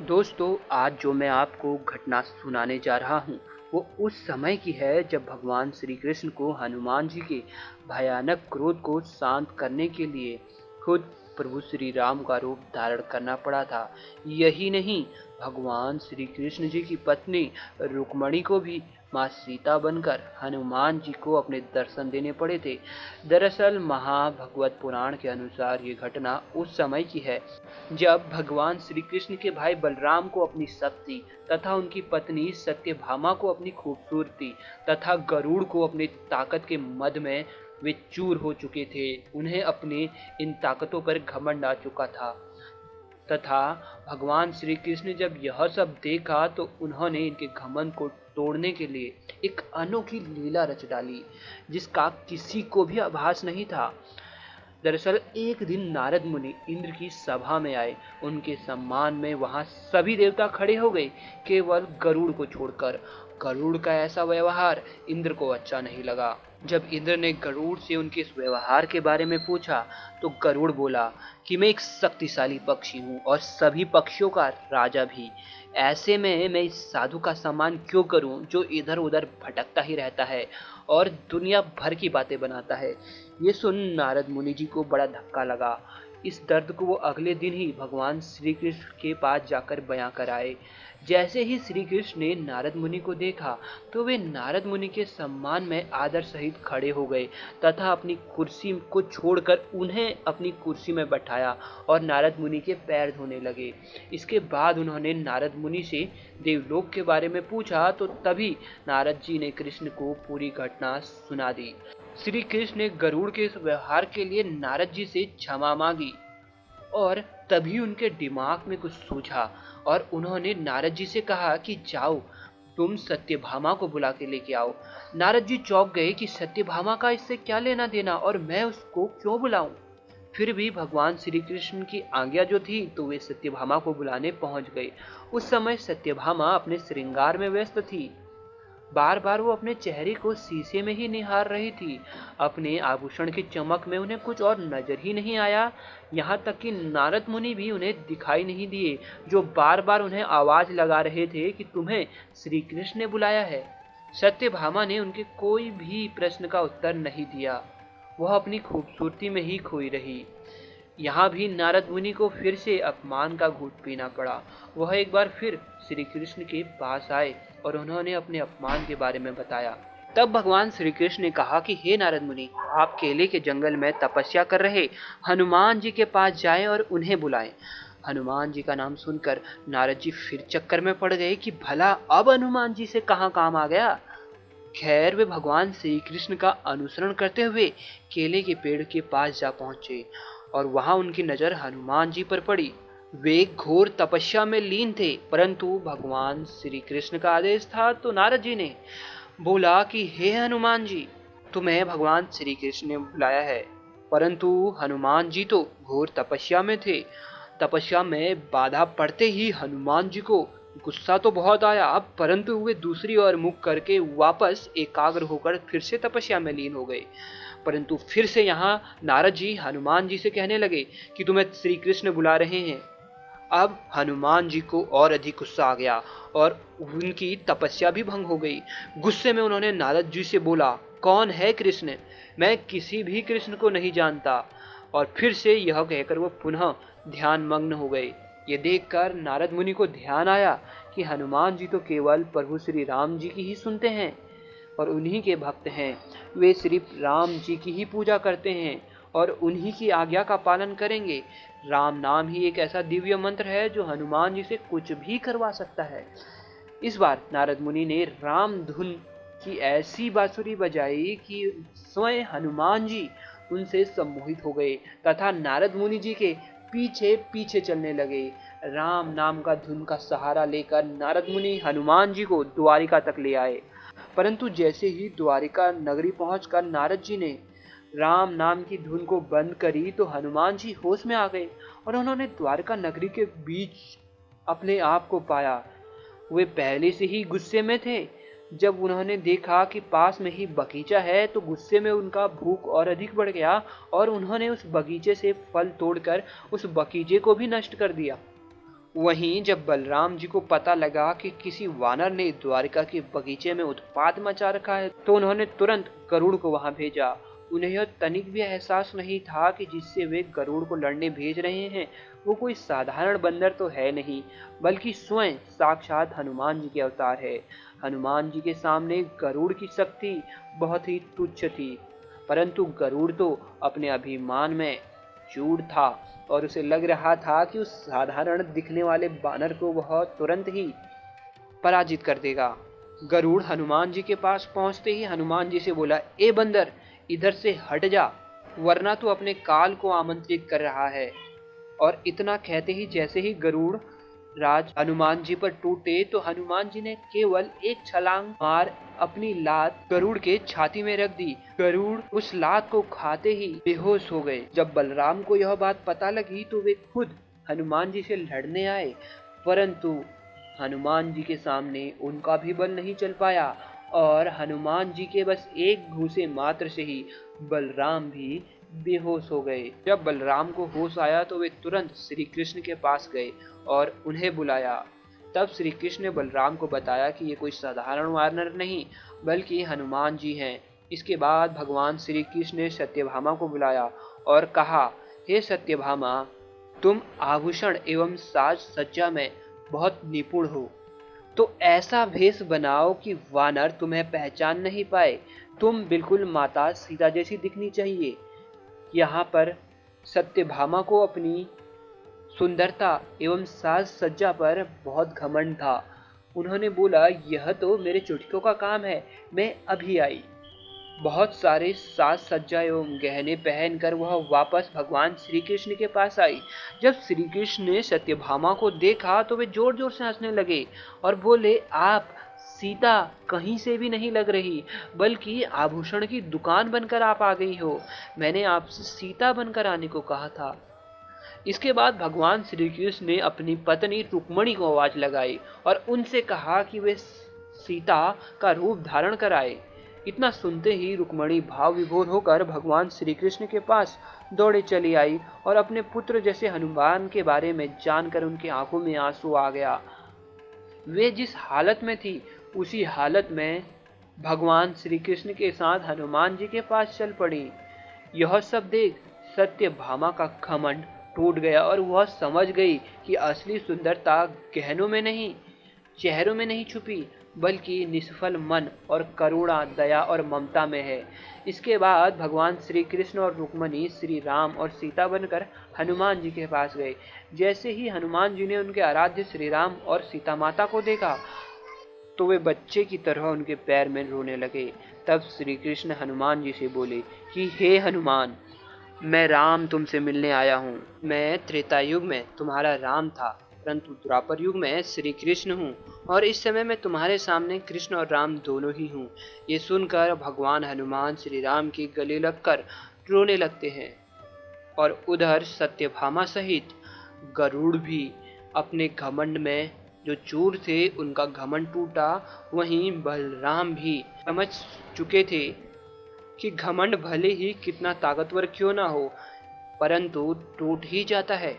दोस्तों, आज जो मैं आपको घटना सुनाने जा रहा हूँ, वो उस समय की है जब भगवान श्री कृष्ण को हनुमान जी के भयानक क्रोध को शांत करने के लिए खुद प्रभु श्री राम का रूप धारण करना पड़ा था। यही नहीं, भगवान श्री कृष्ण जी की पत्नी रुक्मणी को भी माँ सीता बनकर हनुमान जी को अपने दर्शन देने पड़े थे। दरअसल महाभगवत पुराण के अनुसार ये घटना उस समय की है जब भगवान श्री कृष्ण के भाई बलराम को अपनी शक्ति तथा उनकी पत्नी सत्यभामा को अपनी खूबसूरती तथा गरुड़ को अपनी ताकत के मद में वे चूर हो चुके थे। उन्हें अपने इन ताकतों पर घमंड आ चुका था तथा भगवान श्री कृष्ण ने जब यह सब देखा तो उन्होंने इनके घमंड को तोड़ने के लिए एक अनोखी लीला रच डाली जिसका किसी को भी आभास नहीं था। दरअसल एक दिन नारद मुनि इंद्र की सभा में आए। उनके सम्मान में वहां सभी देवता खड़े हो गए, केवल गरुड़ को छोड़कर। गरुड़ का ऐसा व्यवहार इंद्र को अच्छा नहीं लगा। जब इंद्र ने गरुड़ से उनके इस व्यवहार के बारे में पूछा तो गरुड़ बोला कि मैं एक शक्तिशाली पक्षी हूँ और सभी पक्षियों का राजा भी। ऐसे में मैं इस साधु का सम्मान क्यों करूं जो इधर उधर भटकता ही रहता है और दुनिया भर की बातें बनाता है। ये सुन नारद मुनि जी को बड़ा धक्का लगा। इस दर्द को वो अगले दिन ही भगवान श्री कृष्ण के पास जाकर बयां कर आए। जैसे ही श्री कृष्ण ने नारद मुनि को देखा तो वे नारद मुनि के सम्मान में आदर सहित खड़े हो गए तथा अपनी कुर्सी को छोड़कर उन्हें अपनी कुर्सी में बैठाया और नारद मुनि के पैर धोने लगे। इसके बाद उन्होंने नारद मुनि से देवलोक के बारे में पूछा तो तभी नारद जी ने कृष्ण को पूरी घटना सुना दी। श्री कृष्ण ने गरुड़ के इस व्यवहार के लिए नारद जी से क्षमा मांगी और तभी उनके दिमाग में कुछ सूझा और उन्होंने नारद जी से कहा कि जाओ, तुम सत्यभामा को बुला के लेके आओ। नारद जी चौंक गए कि सत्यभामा का इससे क्या लेना देना और मैं उसको क्यों बुलाऊं। फिर भी भगवान श्री कृष्ण की आज्ञा जो थी तो वे सत्यभामा को बुलाने पहुंच गए। उस समय सत्यभामा अपने श्रृंगार में व्यस्त थी। बार बार वो अपने चेहरे को शीशे में ही निहार रही थी। अपने आभूषण की चमक में उन्हें कुछ और नजर ही नहीं आया। यहाँ तक कि नारद मुनि भी उन्हें दिखाई नहीं दिए, जो बार बार उन्हें आवाज लगा रहे थे कि तुम्हें श्री कृष्ण ने बुलाया है। सत्यभामा ने उनके कोई भी प्रश्न का उत्तर नहीं दिया। वह अपनी खूबसूरती में ही खोई रही। यहाँ भी नारद मुनि को फिर से अपमान का घूंट पीना पड़ा। वह एक बार फिर श्री कृष्ण के पास आए और उन्होंने अपने अपमान के बारे में बताया। तब भगवान श्री कृष्ण ने कहा कि हे नारद मुनि, आप केले के जंगल में तपस्या कर रहे हनुमान जी के पास जाएं और उन्हें बुलाएं। हनुमान जी का नाम सुनकर नारद जी फिर चक्कर में पड़ गए कि भला अब हनुमान जी से कहाँ काम आ गया। खैर वे भगवान श्री कृष्ण का अनुसरण करते हुए केले के पेड़ के पास जा पहुंचे और वहां उनकी नजर हनुमान जी पर पड़ी। वे घोर तपस्या में लीन थे, परंतु भगवान श्री कृष्ण का आदेश था तो नारद जी ने बोला कि हे हनुमान जी, तुम्हें भगवान श्री कृष्ण ने बुलाया है। परंतु हनुमान जी तो घोर तपस्या में थे। तपस्या में बाधा पड़ते ही हनुमान जी को गुस्सा तो बहुत आया, परंतु वे दूसरी ओर मुख करके वापस एकाग्र होकर फिर से तपस्या में लीन हो गए। परंतु फिर से यहाँ नारद जी हनुमान जी से कहने लगे कि तुम्हें श्री कृष्ण बुला रहे हैं। अब हनुमान जी को और अधिक गुस्सा आ गया और उनकी तपस्या भी भंग हो गई। गुस्से में उन्होंने नारद जी से बोला, कौन है कृष्ण? मैं किसी भी कृष्ण को नहीं जानता। और फिर से यह कहकर वो पुनः ध्यान मग्न हो गए। ये देखकर नारद मुनि को ध्यान आया कि हनुमान जी तो केवल प्रभु श्री राम जी की ही सुनते हैं और उन्हीं के भक्त हैं। वे सिर्फ राम जी की ही पूजा करते हैं और उन्हीं की आज्ञा का पालन करेंगे। राम नाम ही एक ऐसा दिव्य मंत्र है जो हनुमान जी से कुछ भी करवा सकता है। इस बार नारद मुनि ने राम धुन की ऐसी बांसुरी बजाई कि स्वयं हनुमान जी उनसे सम्मोहित हो गए तथा नारद मुनि जी के पीछे पीछे चलने लगे। राम नाम का धुन का सहारा लेकर नारद मुनि हनुमान जी को द्वारिका तक ले आए। परंतु जैसे ही द्वारिका नगरी पहुंचकर नारद जी ने राम नाम की धुन को बंद करी तो हनुमान जी होश में आ गए और उन्होंने द्वारका नगरी के बीच अपने आप को पाया। वे पहले से ही गुस्से में थे। जब उन्होंने देखा कि पास में ही बगीचा है तो गुस्से में उनका भूख और अधिक बढ़ गया और उन्होंने उस बगीचे से फल तोड़कर उस बगीचे को भी नष्ट कर दिया। वहीं जब बलराम जी को पता लगा कि किसी वानर ने द्वारिका के बगीचे में उत्पात मचा रखा है, तो उन्होंने तुरंत गरुड़ को वहां भेजा। उन्हें यह तनिक भी एहसास नहीं था कि जिससे वे गरुड़ को लड़ने भेज रहे हैं वो कोई साधारण बंदर तो है नहीं, बल्कि स्वयं साक्षात हनुमान जी के अवतार है। हनुमान जी के सामने गरुड़ की शक्ति बहुत ही तुच्छ थी, परंतु गरुड़ तो अपने अभिमान में चूर था और उसे लग रहा था कि उस साधारण दिखने वाले बानर को वह तुरंत ही पराजित कर देगा। गरुड़ हनुमान जी के पास पहुंचते ही हनुमान जी से बोला, ए बंदर, इधर से हट जा, वरना तू अपने काल को आमंत्रित कर रहा है। और इतना कहते ही जैसे ही गरुड़ राज हनुमान जी पर टूटे तो हनुमान जी ने केवल एक छलांग मार अपनी लात गरुड़ के छाती में रख दी। गरुड़ उस लात को खाते ही बेहोश हो गए। जब बलराम को यह बात पता लगी तो वे खुद हनुमान जी से लड़ने आए, परंतु हनुमान जी के सामने उनका भी बल नहीं चल पाया और हनुमान जी के बस एक घूंसे मात्र से ही बलराम भी बेहोश हो गए। जब बलराम को होश आया तो वे तुरंत श्री कृष्ण के पास गए और उन्हें बुलाया। तब श्री कृष्ण ने बलराम को बताया कि ये कोई साधारण वानर नहीं बल्कि हनुमान जी हैं। इसके बाद भगवान श्री कृष्ण ने सत्यभामा को बुलाया और कहा, हे सत्यभामा, तुम आभूषण एवं साज सज्जा में बहुत निपुण हो, तो ऐसा भेष बनाओ कि वानर तुम्हें पहचान नहीं पाए। तुम बिल्कुल माता सीता जैसी दिखनी चाहिए। यहाँ पर सत्यभामा को अपनी सुंदरता एवं साज सज्जा पर बहुत घमंड था। उन्होंने बोला, यह तो मेरे चुटकियों का काम है, मैं अभी आई। बहुत सारे साज सज्जा एवं गहने पहनकर वह वापस भगवान श्री कृष्ण के पास आई। जब श्री कृष्ण ने सत्यभामा को देखा तो वे जोर जोर से हंसने लगे और बोले, आप सीता कहीं से भी नहीं लग रही, बल्कि आभूषण की दुकान बनकर आप आ गई हो। मैंने आपसे सीता बनकर आने को कहा था। इसके बाद भगवान श्री कृष्ण ने अपनी पत्नी रुक्मणी को आवाज लगाई और उनसे कहा कि वे सीता का रूप धारण कर आए। इतना सुनते ही रुक्मणी भाव विभोर होकर भगवान श्री कृष्ण के पास दौड़े चली आई और अपने पुत्र जैसे हनुमान के बारे में जानकर उनकी आंखों में आंसू आ गया। वे जिस हालत में थी उसी हालत में भगवान श्री कृष्ण के साथ हनुमान जी के पास चल पड़ी। यह सब देख सत्यभामा का घमंड टूट गया और वह समझ गई कि असली सुंदरता गहनों में नहीं, चेहरों में नहीं छुपी, बल्कि निष्फल मन और करुणा, दया और ममता में है। इसके बाद भगवान श्री कृष्ण और रुक्मणी श्री राम और सीता बनकर हनुमान जी के पास गए। जैसे ही हनुमान जी ने उनके आराध्य श्री राम और सीता माता को देखा तो वे बच्चे की तरह उनके पैर में रोने लगे। तब श्री कृष्ण हनुमान जी से बोले कि हे हनुमान, मैं राम तुमसे मिलने आया हूँ। मैं त्रेता युग में तुम्हारा राम था, परंतु द्वापर युग में श्री कृष्ण हूँ और इस समय मैं तुम्हारे सामने कृष्ण और राम दोनों ही हूँ। ये सुनकर भगवान हनुमान श्री राम के गले लगकर रोने लगते हैं और उधर सत्यभामा सहित गरुड़ भी अपने घमंड में जो चूर थे उनका घमंड टूटा। वहीं बलराम भी समझ चुके थे कि घमंड भले ही कितना ताकतवर क्यों ना हो, परंतु टूट ही जाता है।